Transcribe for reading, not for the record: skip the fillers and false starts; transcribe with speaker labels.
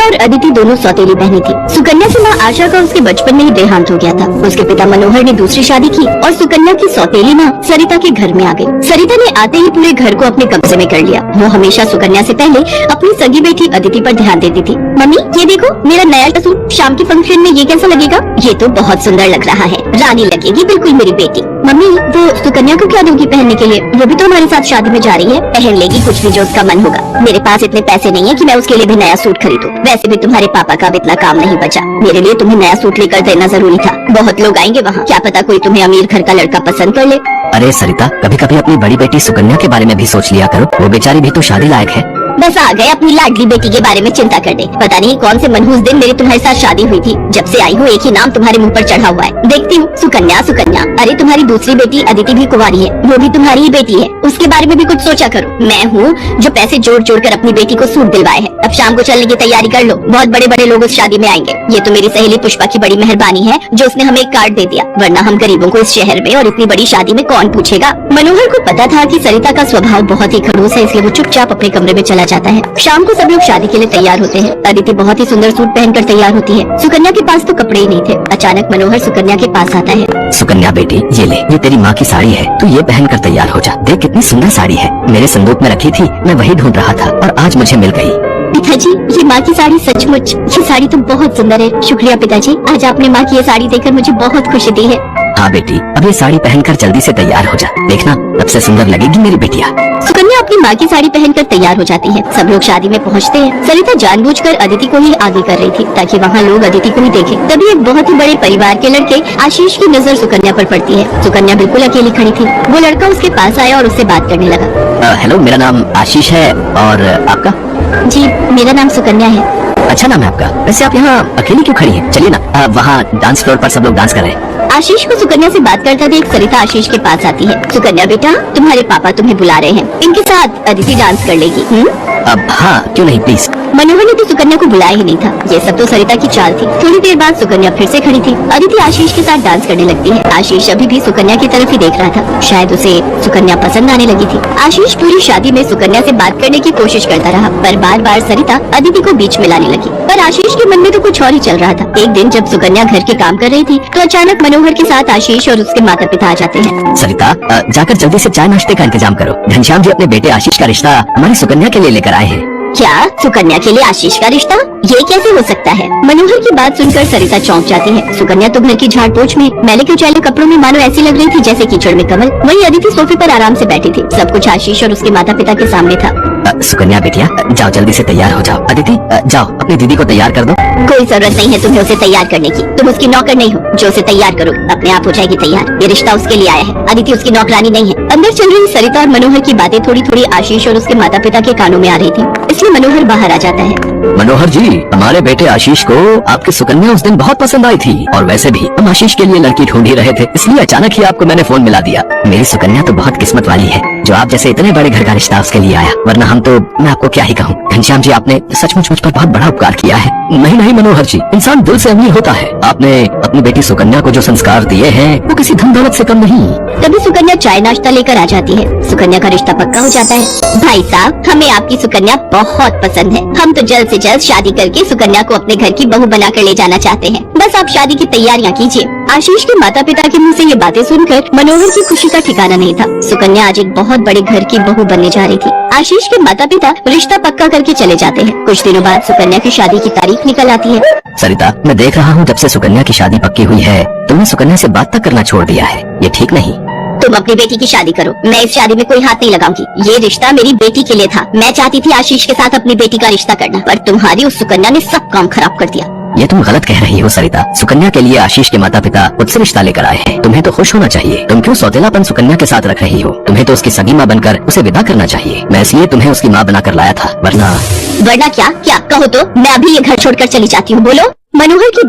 Speaker 1: सुकन्या और अदिति दोनों सौतेली बहनें थी। सुकन्या की माँ आशा का उसके बचपन में ही देहांत हो गया था। उसके पिता मनोहर ने दूसरी शादी की और सुकन्या की सौतेली माँ सरिता के घर में आ गई। सरिता ने आते ही पूरे घर को अपने कब्जे में कर लिया। वो हमेशा सुकन्या से पहले अपनी सगी बेटी अदिति पर ध्यान देती थी। मम्मी ये देखो मेरा नया सूट, शाम के फंक्शन में ये कैसा लगेगा? ये तो बहुत सुंदर लग रहा है, रानी लगेगी बिल्कुल मेरी बेटी। मम्मी वो सुकन्या को क्या दूंगी पहनने के लिए? वो भी तो हमारे साथ शादी में जा रही है, पहन लेगी कुछ भी जो उसका मन होगा। मेरे पास इतने पैसे नहीं है कि मैं उसके लिए भी नया सूट खरीदूं। वैसे भी तुम्हारे पापा का अब इतना काम नहीं बचा। मेरे लिए तुम्हें नया सूट लेकर देना जरूरी था। बहुत लोग आएंगे वहाँ, क्या पता कोई तुम्हें अमीर घर का लड़का पसंद कर ले।
Speaker 2: अरे सरिता, कभी कभी अपनी बड़ी बेटी सुकन्या के बारे में भी सोच लिया करो। वो बेचारी भी तो शादी लायक है।
Speaker 1: बस आ गए अपनी लाडली बेटी के बारे में चिंता करने। पता नहीं कौन से मनहूस दिन मेरी तुम्हारे साथ शादी हुई थी। जब से आई हूँ एक ही नाम तुम्हारे मुंह पर चढ़ा हुआ है। देखती हूँ सुकन्या सुकन्या। अरे तुम्हारी दूसरी बेटी अदिति भी कुंवारी है, वो भी तुम्हारी ही बेटी है। उसके बारे में भी कुछ सोचा करो। मैं हूँ जो पैसे जोड़ जोड़ कर अपनी बेटी को सूट दिलवाए है। अब शाम को चलने की तैयारी कर लो, बहुत बड़े बड़े लोग उस शादी में आएंगे। ये तो मेरी सहेली पुष्पा की बड़ी मेहरबानी है जो उसने हमें एक कार्ड दे दिया, वरना हम गरीबों को इस शहर में और इतनी बड़ी शादी में कौन पूछेगा। मनोहर को पता था कि सरिता का स्वभाव बहुत ही खड़ूस है, इसलिए वो चुपचाप अपने कमरे में चला जाता है। शाम को सब लोग शादी के लिए तैयार होते हैं। अदिति बहुत ही सुंदर सूट पहनकर तैयार होती है। सुकन्या के पास तो कपड़े ही नहीं थे। अचानक मनोहर सुकन्या के पास आता है।
Speaker 2: सुकन्या बेटी, ये ले, ये तेरी माँ की साड़ी है, तू ये पहन कर तैयार हो जा। देख कितनी सुंदर साड़ी है, मेरे संदूक में रखी थी, मैं वही ढूंढ रहा था और आज मुझे मिल गई।
Speaker 1: पिताजी ये माँ की साड़ी सचमुच, ये साड़ी तो बहुत सुंदर है। शुक्रिया पिताजी, आज आपने माँ की ये साड़ी देखकर मुझे बहुत खुशी दी है।
Speaker 2: हाँ बेटी, अब ये साड़ी पहनकर जल्दी से तैयार हो जा, देखना सबसे सुंदर लगेगी मेरी बेटिया।
Speaker 1: सुकन्या अपनी माँ की साड़ी पहनकर तैयार हो जाती है। सब लोग शादी में पहुँचते हैं। सरिता जानबूझकर अदिति को ही आगे कर रही थी ताकि वहाँ लोग अदिति को ही देखें। तभी एक बहुत ही बड़े परिवार के लड़के आशीष की नजर सुकन्या पर पड़ती है। सुकन्या बिल्कुल अकेली खड़ी थी। वो लड़का उसके पास आया और उससे बात करने लगा।
Speaker 2: हेलो, मेरा नाम आशीष है और आपका?
Speaker 1: जी मेरा नाम सुकन्या है।
Speaker 2: अच्छा नाम है आपका। वैसे आप यहाँ अकेली क्यों खड़ी हैं? चलिए ना, वहाँ डांस फ्लोर पर सब लोग डांस कर रहे हैं।
Speaker 1: आशीष को सुकन्या से बात करता देख सरिता आशीष के पास आती है। सुकन्या बेटा, तुम्हारे पापा तुम्हें बुला रहे हैं, इनके साथ अदिति डांस कर लेगी।
Speaker 2: अब हाँ, क्यों नहीं, प्लीज।
Speaker 1: मनोहर ने तो सुकन्या को बुलाया ही नहीं था। ये सब तो सरिता की चाल थी। थोड़ी देर बाद सुकन्या फिर से खड़ी थी। अदिति आशीष के साथ डांस करने लगती है। आशीष अभी भी सुकन्या की तरफ ही देख रहा था, शायद उसे सुकन्या पसंद आने लगी थी। आशीष पूरी शादी में सुकन्या से बात करने की कोशिश करता रहा, पर बार बार सरिता अदिति को बीच में लाने लगी। पर आशीष के मन में तो कुछ और ही चल रहा था। एक दिन जब सुकन्या घर के काम कर रही थी तो अचानक मनोहर के साथ आशीष और उसके माता पिता आ जाते हैं।
Speaker 2: सरिता, जाकर जल्दी से चाय नाश्ते का इंतजाम करो। घनश्याम जी अपने बेटे आशीष का रिश्ता हमारी सुकन्या के लिए लेकर आए हैं।
Speaker 1: क्या सुकन्या के लिए आशीष का रिश्ता? ये कैसे हो सकता है? मनोहर की बात सुनकर सरिता चौंक जाती है। सुकन्या तो घर की झाड़ पोछ में मैले कुचैले कपड़ों में मानो ऐसी लग रही थी जैसे कीचड़ में कमल। वहीं अदिति सोफे पर आराम से बैठी थी। सब कुछ आशीष और उसके माता पिता के सामने था।
Speaker 2: सुकन्या बेटिया, जाओ जल्दी से तैयार हो जाओ। अदिति, जाओ अपनी दीदी को तैयार कर दो।
Speaker 1: कोई जरूरत नहीं है तुम्हें उसे तैयार करने की। तुम उसकी नौकर नहीं हो जो उसे तैयार करो, अपने आप हो जाएगी तैयार। ये रिश्ता उसके लिए आया है, अदिति उसकी नौकरानी नहीं है। अंदर चल रही सरिता और मनोहर की बातें थोड़ी थोड़ी आशीष और उसके माता पिता के कानों में आ रही थी, इसलिए मनोहर बाहर आ जाता है।
Speaker 2: मनोहर जी, हमारे बेटे आशीष को आपकी सुकन्या उस दिन बहुत पसंद आई थी और वैसे भी हम आशीष के लिए लड़की ढूंढ ही रहे थे, इसलिए अचानक ही आपको मैंने फोन मिला दिया। मेरी सुकन्या तो बहुत किस्मत वाली है जो आप जैसे इतने बड़े घर का रिश्ता उसके लिए आया, वरना हम तो, मैं आपको क्या ही कहूँ। घनश्याम जी, आपने सचमुच मुझ पर बहुत बड़ा उपकार किया है। नहीं नहीं मनोहर जी, इंसान दिल से अमीर होता है। आपने अपनी बेटी सुकन्या को जो संस्कार दिए हैं वो किसी धन दौलत से कम नहीं।
Speaker 1: तभी सुकन्या चाय नाश्ता लेकर आ जाती है। सुकन्या का रिश्ता पक्का हो जाता है। भाई साहब, हमें आपकी सुकन्या बहुत पसंद है। हम तो जल्द से जल्द शादी करके सुकन्या को अपने घर की बहू बनाकर ले जाना चाहते हैं। बस आप शादी की तैयारियां कीजिए। आशीष के माता पिता के मुंह से ये बातें सुनकर मनोहर की खुशी का ठिकाना नहीं था। सुकन्या आज एक बहुत बड़े घर की बहू बनने जा रही थी। आशीष के माता पिता रिश्ता पक्का करके चले जाते हैं। कुछ दिनों बाद सुकन्या की शादी की तारीख निकल आती है।
Speaker 2: सरिता, मैं देख रहा हूँ जब से सुकन्या की शादी पक्की हुई है तुमने सुकन्या से बात तक करना छोड़ दिया है। ये ठीक नहीं।
Speaker 1: तुम अपनी बेटी की शादी करो, मैं इस शादी में कोई हाथ नहीं लगाऊंगी। ये रिश्ता मेरी बेटी के लिए था। मैं चाहती थी आशीष के साथ अपनी बेटी का रिश्ता करना, पर तुम्हारी उस सुकन्या ने सब काम खराब कर दिया।
Speaker 2: ये तुम गलत कह रही हो सरिता। सुकन्या के लिए आशीष के माता पिता खुद से रिश्ता लेकर आए हैं। तुम्हें तो खुश होना चाहिए। तुम क्यों सौतेलापन सुकन्या के साथ रख रही हो? तुम्हें तो उसकी सगी माँ बनकर उसे विदा करना चाहिए। मैं इसलिए तुम्हें उसकी माँ बनाकर लाया था, वरना
Speaker 1: क्या? क्या कहो तो मैं अभी ये घर छोड़कर चली जाती हूँ। बोलो। मनोहर की